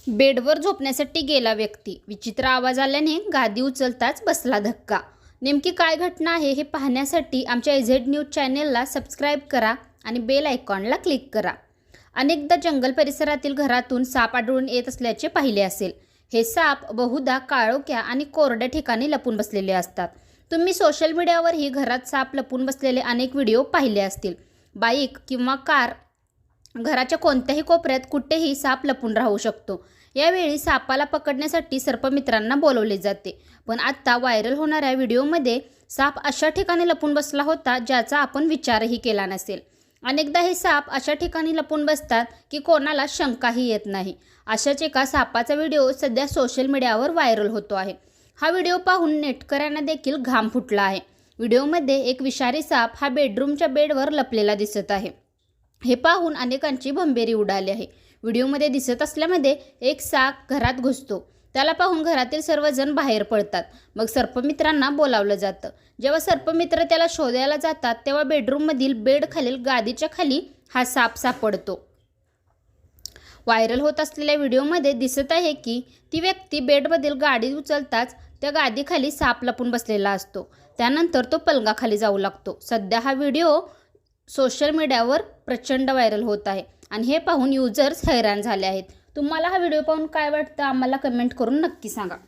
बेडवर झोपण्यासाठी गेला व्यक्ती. विचित्र आवाज आल्याने गादी उचलताच बसला धक्का. नेमकी काय घटना आहे हे पाहण्यासाठी आमच्या एझेड न्यूज चॅनेलला सबस्क्राईब करा आणि बेल आयकॉनला क्लिक करा. अनेकदा जंगल परिसरातील घरातून साप आढळून येत असल्याचे पाहिले असेल. हे साप बहुधा काळोख्या आणि कोरड्या ठिकाणी लपून बसलेले असतात. तुम्ही सोशल मीडियावरही घरात साप लपून बसलेले अनेक व्हिडिओ पाहिले असतील. बाईक किंवा कार, घराच्या कोणत्याही कोपऱ्यात कुठेही साप लपून राहू शकतो. यावेळी सापाला पकडण्यासाठी सर्पमित्रांना बोलवले जाते. पण आत्ता व्हायरल होणाऱ्या व्हिडिओमध्ये साप अशा ठिकाणी लपून बसला होता ज्याचा आपण विचारही केला नसेल. अनेकदा हे साप अशा ठिकाणी लपून बसतात की कोणाला शंकाही येत नाही. अशाच एका सापाचा व्हिडिओ सध्या सोशल मीडियावर व्हायरल होतो आहे. हा व्हिडिओ पाहून नेटकऱ्यांना देखील घाम फुटला आहे. व्हिडिओमध्ये एक विषारी साप हा बेडरूमच्या बेडवर लपलेला दिसत आहे. हे पाहून अनेकांची भंबेरी उडाली आहे. व्हिडिओमध्ये दिसत असल्यामध्ये एक साप घरात घुसतो. त्याला पाहून घरातील सर्वजण बाहेर पडतात. मग सर्पमित्रांना बोलावलं जातं. जेव्हा सर्पमित्र त्याला शोधायला जातात तेव्हा बेडरूममधील बेडखालील गादीच्या खाली हा साप सापडतो. व्हायरल होत असलेल्या व्हिडिओमध्ये दिसत आहे की ती व्यक्ती बेडमधील गादी उचलताच त्या गादीखाली साप लपून बसलेला असतो. त्यानंतर तो पलंगाखाली जाऊ लागतो. सध्या हा व्हिडिओ सोशल मीडियावर प्रचंड व्हायरल होत आहे आणि हे पाहून युजर्स हैराण झाले आहेत. तुम्हाला हा व्हिडिओ पाहून काय वाटतं आम्हाला कमेंट करून नक्की सांगा.